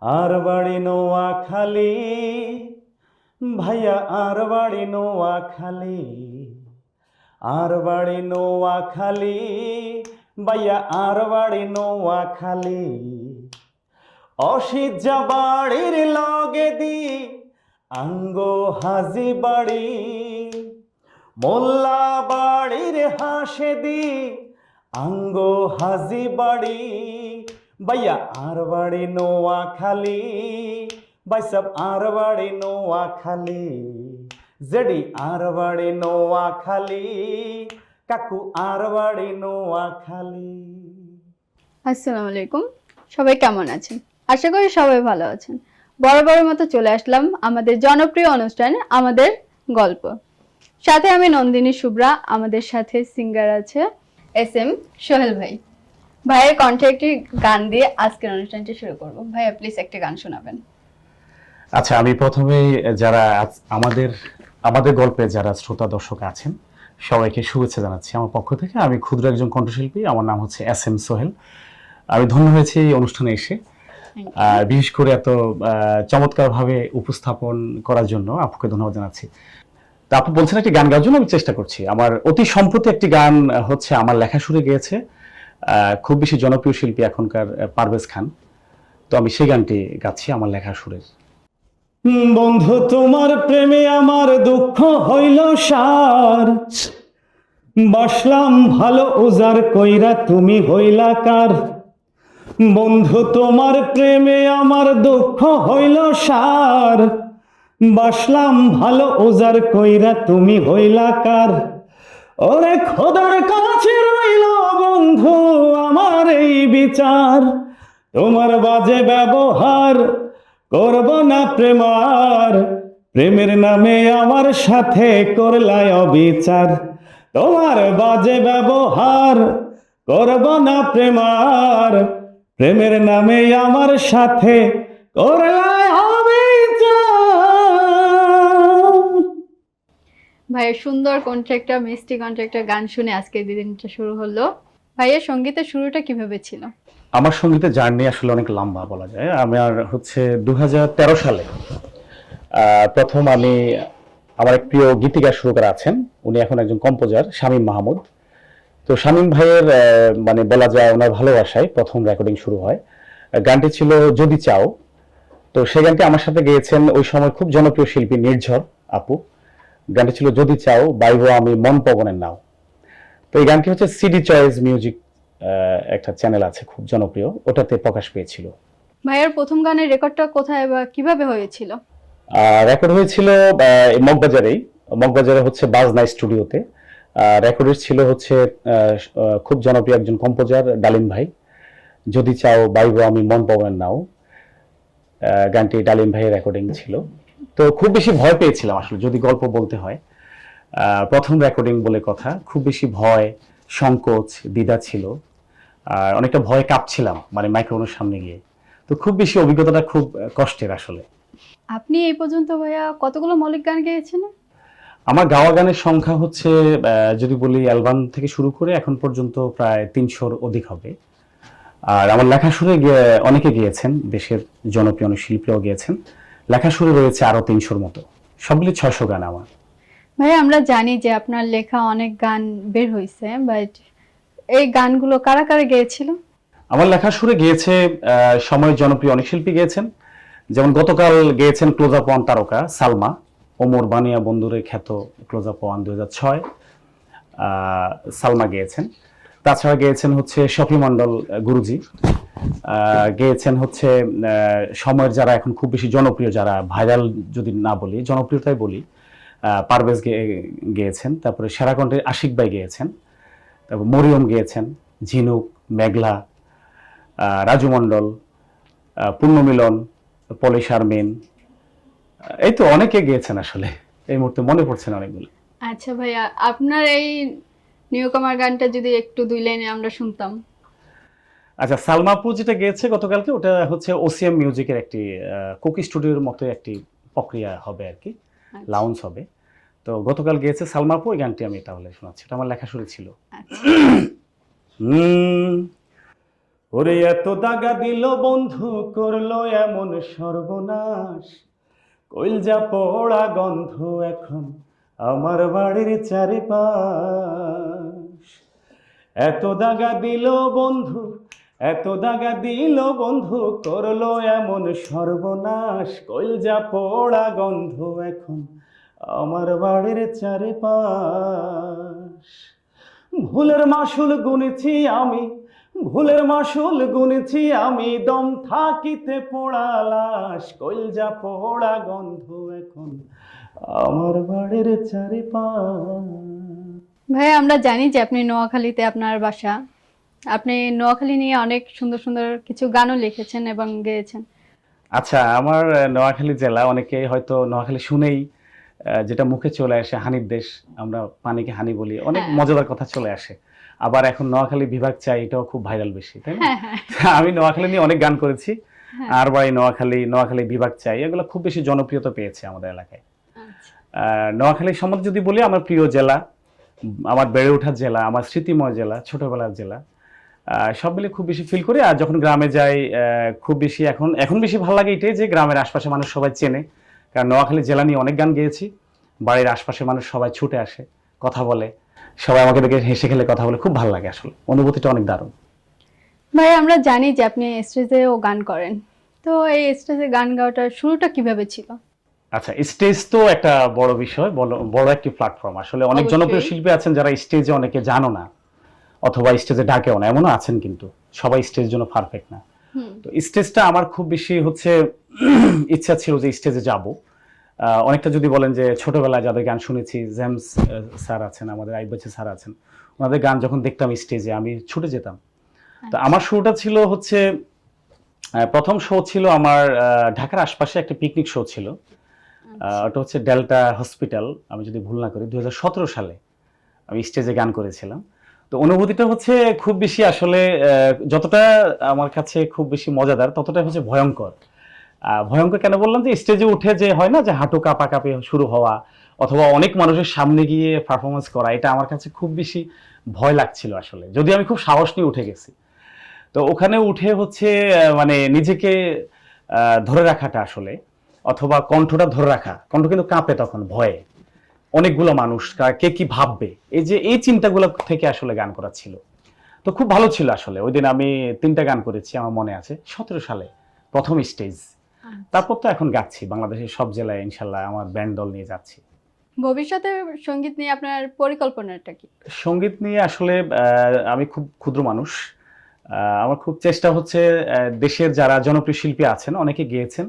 আর বাড়ি নোয়াখালী, ভাইয়া আর বাড়ি নোয়াখালী, আর বাড়ি নোয়াখালী, ভাইয়া আর বাড়ি নোয়াখালী। অসিজ্জা বাড়ির লগে দি আঙ্গো হাজি বাড়ি, মোল্লা বাড়ির হাসে দি আঙ্গো হাজি বাড়ি। ভাইয়া আর বাড়ি নোয়াখালী, ভাই সব আর বাড়ি নোয়াখালী, জেডি আর বাড়ি নোয়াখালী, কাকু আর বাড়ি নোয়াখালী। আসসালামু আলাইকুম, সবাই কেমন আছেন? আশা করি সবাই ভালো আছেন। বরাবরের মতো চলে আসলাম আমাদের জনপ্রিয় অনুষ্ঠান আমাদের গল্প। সাথে আমি নন্দিনী শুভ্রা, আমাদের সাথে সিঙ্গার আছে SM সোহেল ভাই। ভাইয়ের কণ্ঠে একটি গান দিয়ে আজকের অনুষ্ঠানটি শুরু করব। ভাইয়া প্লিজ একটা গান শোনাবেন। আচ্ছা, আমি প্রথমেই যারা আমাদের আমাদের গল্পে যারা শ্রোতা দর্শক আছেন সবাইকে শুভেচ্ছা জানাচ্ছি আমার পক্ষ থেকে। আমি ক্ষুদ্র একজন কণ্ঠশিল্পী, আমার নাম হচ্ছে SM সোহেল। আমি ধন্য হয়েছি এই অনুষ্ঠানে এসে, আর বিশেষ করে এত চমৎকারভাবে উপস্থাপন করার জন্য আপুকে ধন্যবাদ জানাচ্ছি। তা আপু বলছেন একটি গান গাওয়ার জন্য, আমি চেষ্টা করছি। আমার অতি সম্প্রতি একটি গান হচ্ছে আমার লেখা সুরে গেয়েছে খুব বেশি জনপ্রিয় শিল্পী এখনকার পারভেজ খান। তো আমি সেই গানটি গাচ্ছি আমার লেখা সুরের। বন্ধু তোমার প্রেমে আমার দুঃখ হইল সার, বাসলাম ভালো উজার কইরা তুমি হইলা কার। বন্ধু তোমার প্রেমে আমার দুঃখ হইল সার, বাসলাম ভালো উজার কইরা তুমি হইলা কার। ওরে খোদার কাছে রইল বন্ধু আমার এই বিচার, তোমার বাজে ব্যবহার করব না প্রেমার, প্রেমের নামে আমার সাথে করলায় অবিচার। তোমার বাজে ব্যবহার করব না প্রেমার, প্রেমের নামে আমার সাথে করলায় অবিচার। ভাইয়ের সুন্দর কণ্ঠে একটা মিষ্টি কণ্ঠে একটা গান শুনে আজকের দিনটা শুরু হলো। ভাইয়ের সঙ্গীতের শুরুটা কিভাবে ছিল? আমার সঙ্গীতের জার্নি আসলে অনেক লম্বা বলা যায়। আমার হচ্ছে 2013 সালে প্রথম আমি আমার এক প্রিয় গীতিকার সুরকার আছেন, উনি এখন একজন কম্পোজার, শামীম মাহমুদ। তো শামীম ভাইয়ের মানে বলা যায় ওনার ভালোবাসায় প্রথম রেকর্ডিং শুরু হয়। গানটি ছিল যদি চাও। তো সেই গানটি আমার সাথে গেয়েছেন ওই সময় খুব জনপ্রিয় শিল্পী নির্ঝর আপু। গানটি ছিল যদি চাও বাইব আমি মন পবনের নাও। তো এই গানটি হচ্ছে সিডি চয়েস মিউজিক, একটা চ্যানেল আছে খুব জনপ্রিয়, ওটাতে প্রকাশ পেয়েছিল। ভাইয়ের প্রথম গানের রেকর্ডটা কোথায় বা কিভাবে হয়েছিল? রেকর্ড হয়েছিল মগবাজারেই, মগবাজারে হচ্ছে বাজনা স্টুডিওতে। রেকর্ডের ছিল হচ্ছে খুব জনপ্রিয় একজন কম্পোজার ডালিম ভাই। যদি চাও বাইব আমি মন পবনের নাও, গানটি ডালিম ভাইয়ের রেকর্ডিং ছিল। তো খুব বেশি ভয় পেয়েছিলাম আসলে, যদি গল্প বলতে হয়। প্রথম রেকর্ডিং বলে কথা, খুব বেশি ভয়, সংকোচ, দ্বিধা ছিল। আর অনেকটা ভয়ে কাঁপছিলাম মানে মাইক্রোফোনের সামনে গিয়ে। তো খুব বেশি অভিজ্ঞতাটা খুব কষ্টের আসলে। আপনি এই পর্যন্ত ভাইয়া কতগুলো মৌলিক গান গেয়েছেন? আমার গাওয়া গানের সংখ্যা হচ্ছে যদি বলি অ্যালবাম থেকে শুরু করে এখন পর্যন্ত প্রায় 300-র অধিক হবে। আর আমার লেখা সুরে অনেকে গিয়েছেন, দেশের জনপ্রিয় অনেক শিল্পীরাও গিয়েছেন। লেখা সুরে রয়েছে আরো 300-র মতো, সবগুলি 600 গান আমার। ভাই আমরা জানি যে আপনার লেখা অনেক গান বের হয়েছে, বাট এই গানগুলো কারা কারা গেয়েছিল? আমার লেখা সুরে গিয়েছে সময়ের জনপ্রিয় অনেক শিল্পী গিয়েছেন, যেমন গতকাল গেয়েছেন ক্লোজ আপ ওয়ান তারকা সালমা, ওমর বানিয়া বন্ধুরে খ্যাত ক্লোজ আপ ওয়ান 2006 সালমা গেয়েছেন। তাছাড়া গেয়েছেন হচ্ছে শফি মন্ডল গুরুজি, গেয়েছেন হচ্ছে সময়ের যারা এখন খুব বেশি জনপ্রিয়, যারা ভাইরাল যদি না বলি জনপ্রিয়তাই বলি, পারভেজ গেয়েছেন। তারপরে সেরাকণ্ঠে আশিক ভাই গেয়েছেন, তারপর মরিয়ম গেয়েছেন, ঝিনুক, মেঘলা, রাজু মণ্ডল, পূর্ণমিলন, পলি শারমিন, এই তো অনেকে গিয়েছেন আসলে, এই মুহূর্তে মনে পড়ছে না অনেকগুলো। আচ্ছা ভাইয়া, আপনার এই নিউকামার গানটা যদি একটু দুই লাইনে আমরা শুনতাম। আচ্ছা, সালমাপুর যেটা গেয়েছে গতকালকে, ওটা হচ্ছে ওসিএম মিউজিকের একটি কুকি স্টুডিওর মতো একটি প্রক্রিয়া হবে আর কি, লাউঞ্জ হবে। তো গতকাল গিয়েছে সালমাপু, ওই গানটি আমি তাহলে শোনাচ্ছি, এটা আমার লেখা শুরু ছিল। আচ্ছা। ওরে এত দাগা দিল বন্ধু, করলো এমন সর্বনাশ, কইলজা পোড়া গন্ধ এখন আমার বাড়ির চারিপাশ। এত দাগা দিল বন্ধু, এত দাগা দিল বন্ধু, করলো এমন সর্বনাশ, কইলজা পোড়া গন্ধ এখন আমার বাড়ির চারিপাশ। ভুলের মাসুল গুনেছি আমি, ভুলের মাসুল গুনেছি আমি, দম থাকিতে পোড়া লাশ, কইলজা পোড়া গন্ধ এখন আমার বাড়ির চারিপাশ। ভাই আমরা জানি যে আপনি নোয়াখালীতে আপনার বাসা, আপনি নোয়াখালী নিয়ে অনেক সুন্দর সুন্দর কিছু গানও লিখেছেন এবং গেয়েছেন। আচ্ছা, আমার নোয়াখালী জেলা, অনেকে হয়তো নোয়াখালী শুনেই যেটা মুখে চলে আসে হানির দেশ, আমরা পানিকে হানি বলি, অনেক হ্যাঁ। মজাদার কথা চলে আসে। আবার এখন নোয়াখালী বিভাগ চাই, এটাও খুব ভাইরাল বেশি, তাই না? আমি নোয়াখালী নিয়ে অনেক গান করেছি, আর বাড়ি নোয়াখালী, নোয়াখালী বিভাগ চাই, এগুলো খুব বেশি জনপ্রিয়তা পেয়েছে আমাদের এলাকায়। আচ্ছা। নোয়াখালী সম্বন্ধে যদি বলি, আমার প্রিয় জেলা, আমার বেড়ে ওঠার জেলা, আমার স্মৃতিময় জেলা, ছোটবেলার জেলা, সব মিলে খুব বেশি ফিল করি। আর যখন গ্রামে যাই, খুব বেশি এখন বেশি ভালো লাগে এটাই যে গ্রামের আশপাশে মানুষ সবাই চেনে, কারণ নোয়াখালী জেলা নিয়ে অনেক গান গেয়েছি। বাড়ির আশপাশে মানুষ সবাই ছুটে আসে, কথা বলে, সবাই আমাকে দেখে হেসে খেলে কথা বলে, খুব ভালো লাগে, আসলে অনুভূতিটা অনেক দারুণ। ভাই আমরা জানি যে আপনি স্টেজেও গান করেন, তো এই স্টেজে গান গাওয়াটার শুরুটা কিভাবে ছিল? আচ্ছা, স্টেজ তো একটা বড় বিষয়, বড় একটি প্ল্যাটফর্ম। আসলে অনেক অবশ্যই। জনপ্রিয় শিল্পী আছেন যারা স্টেজে অনেকে জানো না, অথবা স্টেজে ডাকেও না, এমনও আছেন, কিন্তু সবাই স্টেজের জন্য পারফেক্ট না। তো স্টেজটা আমার খুব বেশি হচ্ছে ইচ্ছা ছিল যে স্টেজে যাব। অনেকটা যদি বলেন যে ছোটবেলায় যাদের গান শুনেছি, জেমস স্যার আছেন, আমাদের আইবাচ্চা স্যার আছেন, ওনাদের গান যখন দেখতাম স্টেজে আমি ছুটে যেতাম। তো আমার শুরুটা ছিল হচ্ছে, প্রথম শো ছিল আমার ঢাকার আশপাশে একটা পিকনিক শো ছিল। ওটা হচ্ছে ডেল্টা হসপিটাল, আমি যদি ভুল না করি, 2017 সালে আমি স্টেজে গান করেছিলাম। তো অনুভূতিটা হচ্ছে খুব বেশি, আসলে যতটা আমার কাছে খুব বেশি মজাদার, ততটা হচ্ছে ভয়ঙ্কর। ভয়ঙ্কর কেন বললাম, যে স্টেজে উঠে যে হয় না যে হাঁটু কাঁপাকাঁপি শুরু হওয়া, অথবা অনেক মানুষের সামনে গিয়ে পারফরমেন্স করা, এটা আমার কাছে খুব বেশি ভয় লাগছিল আসলে, যদি আমি খুব সাহস নিয়ে উঠে গেছি। তো ওখানে উঠে হচ্ছে মানে নিজেকে ধরে রাখাটা আসলে, অথবা কণ্ঠটা ধরে রাখা, কণ্ঠ কিন্তু কাঁপে তখন ভয়ে, অনেকগুলো মানুষ কে কি ভাববে, এই যে এই চিন্তাগুলো থেকে আসলে গান করা ছিল। তো খুব ভালো ছিল আসলে। ওই দিন আমি 3টা গান করেছি, আমার মনে আছে, 17 সালে প্রথম স্টেজ। তারপর তো এখন গাচ্ছি বাংলাদেশের সব জেলায়, ইনশাল্লাহ আমার ব্যান্ড দল নিয়ে যাচ্ছি। ভবিষ্যতে সঙ্গীত নিয়ে আপনার পরিকল্পনাটা কি? সঙ্গীত নিয়ে আসলে আমি খুব ক্ষুদ্র মানুষ। আমার খুব চেষ্টা হচ্ছে, দেশের যারা জনপ্রিয় শিল্পী আছেন, অনেকে গেয়েছেন,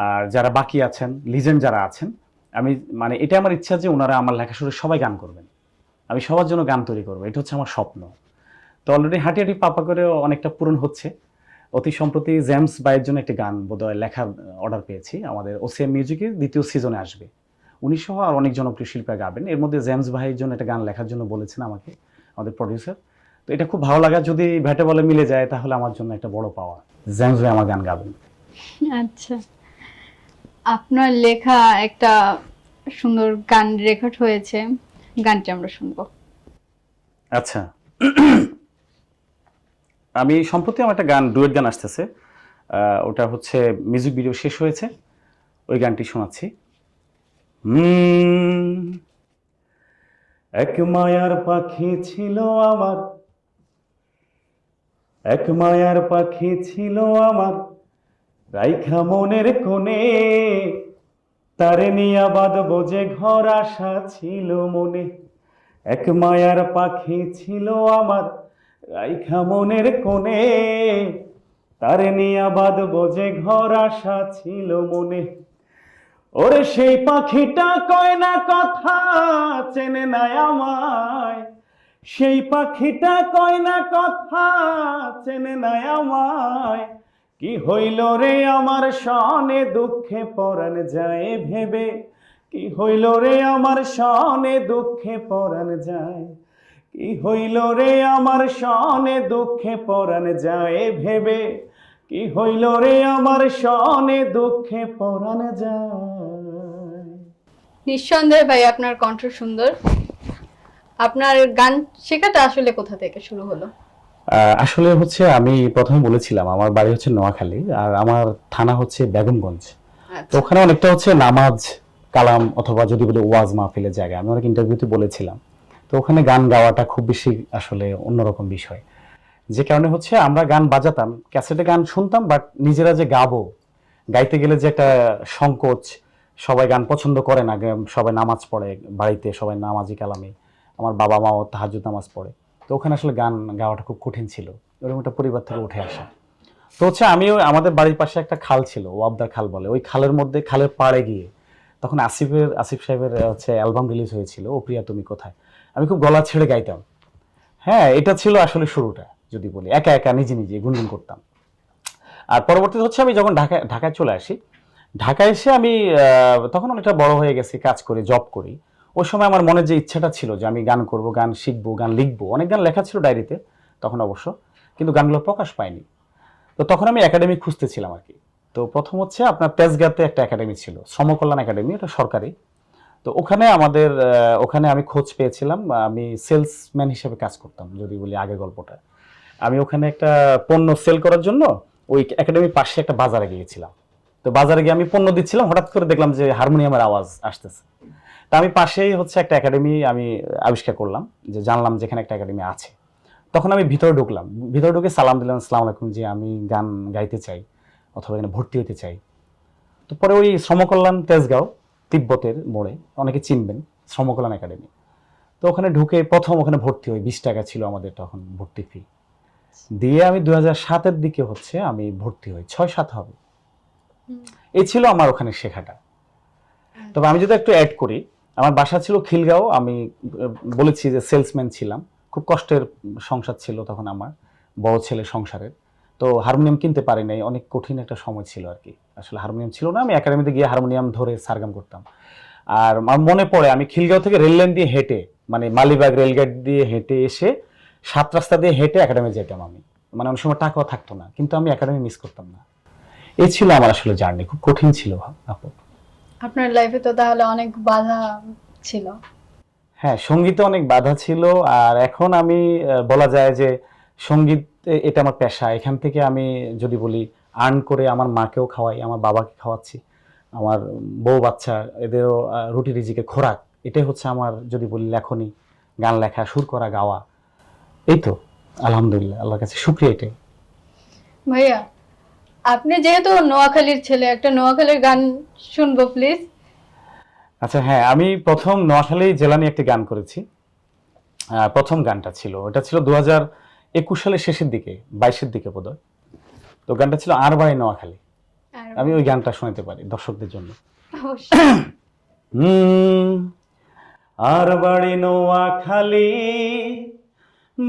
আর যারা বাকি আছেন, লিজেন্ড যারা আছেন, আমি মানে এটা আমার ইচ্ছা যে ওনারা আমার লেখা শুনে সবাই গান করবেন, আমি সবার জন্য গান তৈরি করবো, এটা হচ্ছে আমার স্বপ্ন। তো অলরেডি হাঁটি হাঁটি পাপা করে অনেকটা পূরণ হচ্ছে। অতি সম্প্রতি জেমস ভাইয়ের জন্য একটি গান বোধহয় লেখার অর্ডার পেয়েছি, আমাদের ওসিএম মিউজিকের 2য় সিজনে আসবে। 1900 আর অনেক জনপ্রিয় শিল্পীরা গাবেন, এর মধ্যে জেমস ভাইয়ের জন্য একটা গান লেখার জন্য বলেছেন আমাকে আমাদের প্রডিউসার। তো এটা খুব ভালো লাগা, যদি ভেটে বলে মিলে যায় তাহলে আমার জন্য একটা বড় পাওয়া, জেমস ভাই আমার গান গাবেন। আচ্ছা, আপনার লেখা একটা সুন্দর গান রেকর্ড হয়েছে, গানটি আমরা শুনবো। আচ্ছা, আমি সম্প্রতি আমার একটা গান, ডুয়েট গান আসতেছে, ওটা হচ্ছে মিউজিক ভিডিও শেষ হয়েছে, ওই গানটি শোনাচ্ছি। এক মায়ার পাখি ছিল আমার, এক মায়ার পাখি ছিল আমার, রাইখা মনের কোণে, তারে নিয়া বাঁধবো যে ঘর আশা ছিল মনে। এক মায়ার পাখি ছিল আমার, রাইখা মনের কোণে, তারে নিয়া বাঁধবো যে ঘর আশা ছিল মনে। ওরে সেই পাখিটা কয় না কথা, চেনে না আমায়, সেই পাখিটা কয় না কথা, চেনে না আমায়। কি হইল রে আমার সনে, দুঃখে পরাণ যায় ভেবে, কি হইল রে আমার সনে, দুঃখে পরাণ যায়, কি হইল রে আমার সনে, দুঃখে পরাণ যায় ভেবে, কি হইল রে আমার সনে, দুঃখে পরাণ যায়। নিঃসন্দেহে ভাই আপনার কণ্ঠ সুন্দর। আপনার গান শেখাটা আসলে কোথা থেকে শুরু হলো? আসলে হচ্ছে আমি প্রথমে বলেছিলাম আমার বাড়ি হচ্ছে নোয়াখালী, আর আমার থানা হচ্ছে বেগমগঞ্জ। তো ওখানে অনেকটা হচ্ছে নামাজ কালাম অথবা যদি বলি ওয়াজ মাহফিলের জায়গা, আমি অনেক ইন্টারভিউতে বলেছিলাম। তো ওখানে গান গাওয়াটা খুব বেশি আসলে অন্যরকম বিষয়, যে কারণে হচ্ছে আমরা গান বাজাতাম, ক্যাসেটে গান শুনতাম, বাট নিজেরা যে গাবো, গাইতে গেলে যে একটা সংকোচ, সবাই গান পছন্দ করে না, সবাই নামাজ পড়ে বাড়িতে, সবাই নামাজি কালামে, আমার বাবা মাও তাহাজ্জুদ নামাজ পড়ে। তো ওখানে আসলে গান গাওয়াটা খুব কঠিন ছিল, এরকম একটা পরিবার থেকে উঠে আসা। তো হচ্ছে আমিও, আমাদের বাড়ির পাশে একটা খাল ছিল, ওয়াবদার খাল বলে, ওই খালের মধ্যে, খালের পাড়ে গিয়ে, তখন আসিফ সাহেবের হচ্ছে অ্যালবাম রিলিজ হয়েছিল, ও প্রিয়া তুমি কোথায়, আমি খুব গলা ছেড়ে গাইতাম। হ্যাঁ, এটা ছিল আসলে শুরুটা, যদি বলি একা একা নিজে নিজে গুনগুন করতাম। আর পরবর্তীতে হচ্ছে আমি যখন ঢাকায় চলে আসি, ঢাকায় এসে আমি তখন অনেকটা বড় হয়ে গেছি, কাজ করি, জব করি। ওই সময় আমার মনে যে ইচ্ছাটা ছিল যে আমি গান করব, গান শিখবো, গান লিখবো, অনেক গান লেখা ছিল ডায়েরিতে তখন অবশ্য, কিন্তু গানগুলো প্রকাশ পায়নি। তো তখন আমি একাডেমি খুঁজতেছিলাম আর কি। তো প্রথম হচ্ছে আপনার তেজগাঁতে একটা একাডেমি ছিল, শ্রমকল্যাণ একাডেমি, এটা সরকারি। তো ওখানে আমাদের ওখানে আমি খোঁজ পেয়েছিলাম, আমি সেলসম্যান হিসেবে কাজ করতাম, যদি বলি আগের গল্পটা। আমি ওখানে একটা পণ্য সেল করার জন্য ওই একাডেমির পাশে একটা বাজারে গিয়েছিলাম। তো বাজারে গিয়ে আমি পণ্য দিচ্ছিলাম, হঠাৎ করে দেখলাম যে হারমোনিয়ামের আওয়াজ আসতেছে। তা আমি পাশেই হচ্ছে একটা একাডেমি আমি আবিষ্কার করলাম, যে জানলাম যেখানে একটা একাডেমি আছে। তখন আমি ভিতরে ঢুকলাম, ভিতরে ঢুকে সালাম দিলাম, আসসালামু আলাইকুম, যে আমি গান গাইতে চাই অথবা এখানে ভর্তি হতে চাই। তো পরে ওই শ্রমকল্যাণ তেজগাঁও, তিব্বতের মোড়ে, অনেকে চিনবেন, শ্রমকল্যাণ একাডেমি। তো ওখানে ঢুকে প্রথম ওখানে ভর্তি হই, 20 টাকা ছিল আমাদের তখন ভর্তি ফি দিয়ে। আমি 2007-এর দিকে হচ্ছে আমি ভর্তি হই, 6-7 হবে। এই ছিল আমার ওখানে শেখাটা। তবে আমি যদি একটু অ্যাড করি, আমার বাসা ছিল খিলগাঁও, আমি বলেছি যে সেলসম্যান ছিলাম, খুব কষ্টের সংসার ছিল তখন আমার, বড় ছেলে সংসারের। তো হারমোনিয়াম কিনতে পারি নাই, অনেক কঠিন একটা সময় ছিল আর কি, আসলে হারমোনিয়াম ছিল না। আমি একাডেমিতে গিয়ে হারমোনিয়াম ধরে সারগাম করতাম। আর আমার মনে পড়ে আমি খিলগাঁও থেকে রেল লাইন দিয়ে হেঁটে, মানে মালিবাগ রেলগেট দিয়ে হেঁটে এসে 7 রাস্তা দিয়ে হেঁটে একাডেমি যেতাম আমি। মানে অনেক সময় টাকাও থাকতো না, কিন্তু আমি একাডেমি মিস করতাম না। এই ছিল আমার আসলে জার্নি, খুব কঠিন ছিল আপু। আপনার লাইফে তো তাহলে অনেক বাধা ছিল। হ্যাঁ, সঙ্গীতে অনেক বাধা ছিল। আর এখন আমি বলা যায় যে সঙ্গীত এটা আমার পেশা। এখান থেকে আমি যদি বলি আর্ন করে আমার মাকেও খাওয়াই, আমার বাবাকে খাওয়াচ্ছি, আমার বউ বাচ্চা, এদেরও রুটি রিজিকের খোরাক। এটাই হচ্ছে আমার, যদি বলি, লেখনী, গান লেখা, সুর করা, গাওয়া। এই তো, আলহামদুলিল্লাহ, আল্লাহর কাছে শুকরিয়া। এটাই। ভাইয়া, আপনি যেহেতু নোয়াখালীর ছেলে, একটা নোয়াখালীর গান শুনবো প্লিজ। আচ্ছা, হ্যাঁ, আমি প্রথম নোয়াখালী জেলা নিয়ে একটি গান করেছি। প্রথম গানটা ছিল, এটা ছিল 2021 সালের শেষের দিকে, 22-এর দিকে বোধহয়। তো গানটা ছিল আর বাড়ি নোয়াখালী। আমি ওই গানটা শোনাতে পারি দর্শকদের জন্য। আর বাড়ি নোয়াখালী,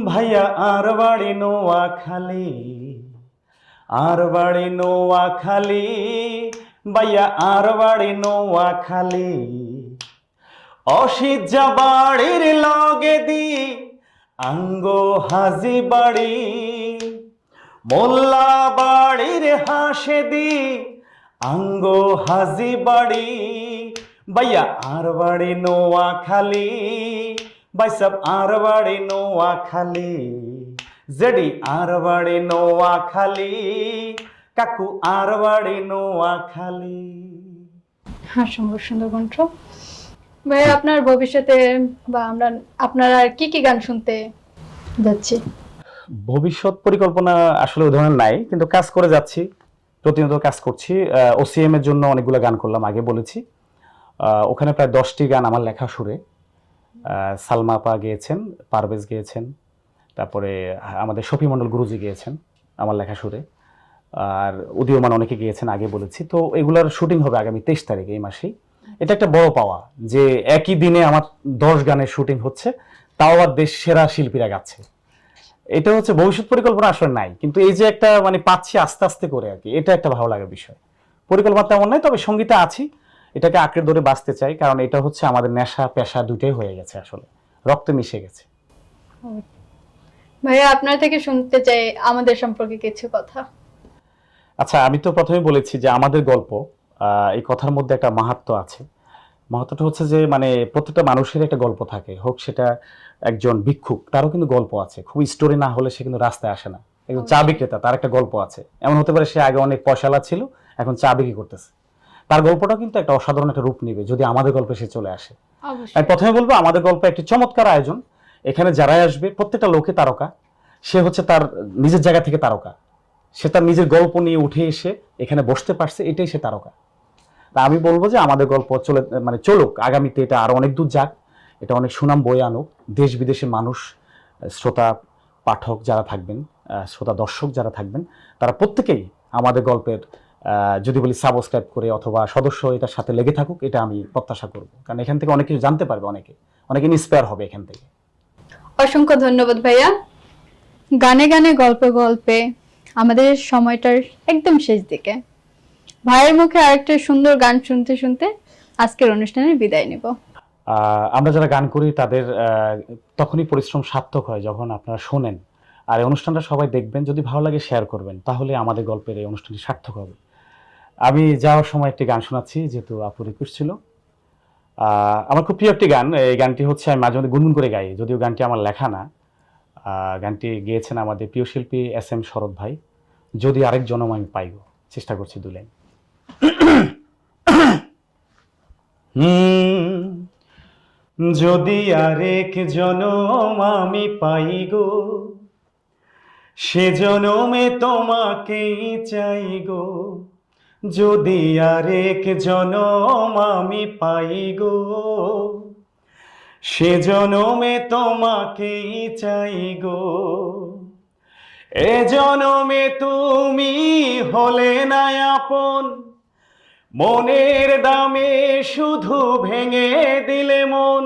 ভাইয়া আর বাড়ি নোয়াখালী, আর বাড়ি নোয়াখালী, ভাইয়া আর বাড়ি নোয়াখালী, অসিজ্জা বাড়ির লগে দি আঙ্গো হাজি বাড়ি, মোল্লা বাড়ির হাসে দি আঙ্গো হাজি বাড়ি, ভাইয়া আর বাড়ি নোয়াখালী, ভাই সব আর বাড়ি নোয়াখালী, জেডি আর বাড়ি নোয়াখালী, কাকু আর বাড়ি নোয়াখালী। সুন্দর সুন্দর কণ্ঠ। ভাইয়া, আপনার ভবিষ্যতে বা আপনারা আর কি কি গান শুনতে যাচ্ছি? ভবিষ্যৎ পরিকল্পনা আসলে ওই ধরনের নাই, কিন্তু কাজ করে যাচ্ছি, প্রতিনিয়ত কাজ করছি। ওসিএম এর জন্য অনেকগুলো গান করলাম, আগে বলেছি। ওখানে প্রায় 10টি গান আমার লেখা সুরে। সালমা আপা গেয়েছেন, পারভেজ গেয়েছেন, তারপরে আমাদের শফি মণ্ডল গুরুজি গেয়েছেন আমার লেখা সুরে, আর উদীয়মান অনেকে গিয়েছেন, আগে বলেছি। তো এগুলার শুটিং হবে আগামী 23 তারিখে, এই মাসেই। এটা একটা বড় পাওয়া যে একই দিনে আমার 10 গানের শুটিং হচ্ছে, তাও আবার দেশ সেরা শিল্পীরা গাচ্ছে। এটা হচ্ছে ভবিষ্যৎ পরিকল্পনা আসলে নাই, কিন্তু এই যে একটা মানে পাচ্ছি আস্তে আস্তে করে আর কি, এটা একটা ভালো লাগার বিষয়। পরিকল্পনা তেমন নাই, তবে সঙ্গীতে আছি, এটাকে আঁকড়ে ধরে বাঁচতে চাই, কারণ এটা হচ্ছে আমাদের নেশা পেশা দুটোই হয়ে গেছে, আসলে রক্তে মিশে গেছে। ভাইয়া, আপনার থেকে শুনতে চাই আমাদের সম্পর্কে কিছু কথা। আচ্ছা, আমি তো প্রথমে বলেছি যে আমাদের গল্প, এই কথার মধ্যে একটা মাহাত্ম্য আছে। মহত্বটা হচ্ছে যে মানে প্রত্যেকটা মানুষের একটা গল্প থাকে, হোক সেটা একজন ভিক্ষুক, তারও কিন্তু গল্প আছে। খুব স্টোরি না হলে সে কিন্তু রাস্তায় আসে না। একজন চা বিক্রেতা, তার একটা গল্প আছে। এমন হতে পারে সে আগে অনেক পয়সালা ছিল, এখন চা বিক্রি করতেছে, তার গল্পটা কিন্তু একটা অসাধারণ একটা রূপ নিবে যদি আমাদের গল্পে সে চলে আসে। অবশ্যই। আমি প্রথমে বলবো আমাদের গল্প একটি চমৎকার আয়োজন। এখানে যারাই আসবে প্রত্যেকটা লোকে তারকা, সে হচ্ছে তার নিজের জায়গা থেকে তারকা, সে তার নিজের গল্প নিয়ে উঠে এসে এখানে বসতে পারছে, এটাই সে তারকা। তা আমি বলবো যে আমাদের গল্প মানে চলুক, আগামীতে এটা আরো অনেক দূর যাক, এটা অনেক সুনাম বয়ে আনুক। দেশ বিদেশের মানুষ, শ্রোতা পাঠক যারা থাকবেন, শ্রোতা দর্শক যারা থাকবেন, তারা প্রত্যেকেই আমাদের গল্পের যদি বলি সাবস্ক্রাইব করে অথবা সদস্য এটার সাথে লেগে থাকুক, এটা আমি প্রত্যাশা করব। কারণ এখান থেকে অনেক কিছু জানতে পারবে, অনেকে ইন্সপায়ার হবে এখান থেকে। অসংখ্য ধন্যবাদ ভাইয়া। গানে গানে গল্পে গল্পে আমাদের সময়টার একদম শেষ দিকে, ভাইয়ের মুখে আরেকটা সুন্দর গান শুনতে শুনতে আজকের অনুষ্ঠানের বিদায় নেব। আমরা যারা গান করি তাদের তখনই পরিশ্রম সার্থক হয় যখন আপনারা শোনেন। আর এই অনুষ্ঠানটা সবাই দেখবেন, যদি ভালো লাগে শেয়ার করবেন, তাহলে আমাদের গল্পের এই অনুষ্ঠানটি সার্থক হবে। আমি যাওয়ার সময় একটি গান শোনাচ্ছি, যেহেতু আপু রিকোয়েস্ট ছিল। আমার খুব প্রিয় একটি গান, এই গানটি হচ্ছে আমি মাঝে মধ্যে গুনগুন করে গাই, যদিও গানটি আমার লেখা না। গানটি গেয়েছেন আমাদের প্রিয় শিল্পী SM শরৎ ভাই। যদি আরেক জনম আমি পাই গো, চেষ্টা করছি 2 লাইন। যদি আরেক জনম আমি পাই গো, সে জনমে তোমাকেই চাই গো। যদি আরেক জনম আমি পাই গো, সে জনমে তোমাকেই চাই গো। এ জনমে তুমি হলে না আপন, মনের দামে শুধু ভেঙে দিলে মন।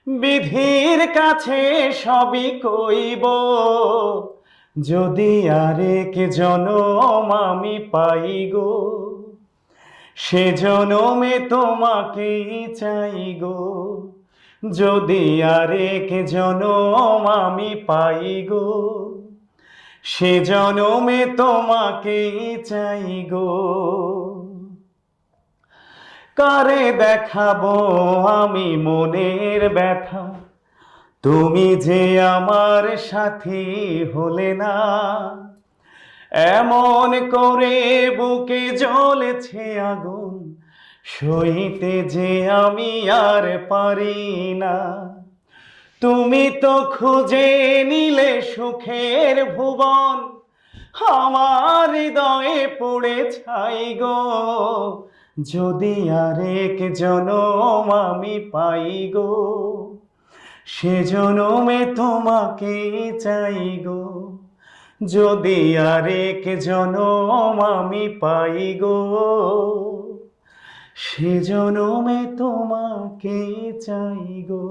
বিধির কাছে সবই কইব, যদি আরেক জনম আমি পাই গো, সে জনমে তোমাকেই চাই গো। যদি আরেক জনম আমি পাই গো, সে জনমে তোমাকেই চাই গো। কারে দেখাবো আমি মনের ব্যথা, তুমি যে আমার সাথী হলে না। এমন করে বুকে জ্বলেছে আগুন, সইতে যে আমি আর পারি না। তুমি তো খুঁজে নিলে সুখের ভুবন, আমার হৃদয়ে পড়ে ছাই গো। যদি আরেক জনম আমি পাই গো, সে জনমে তোমাকে চাই গো। যদি আরেক জনম আমি পাই গো, সে জনমে তোমাকে চাই গো।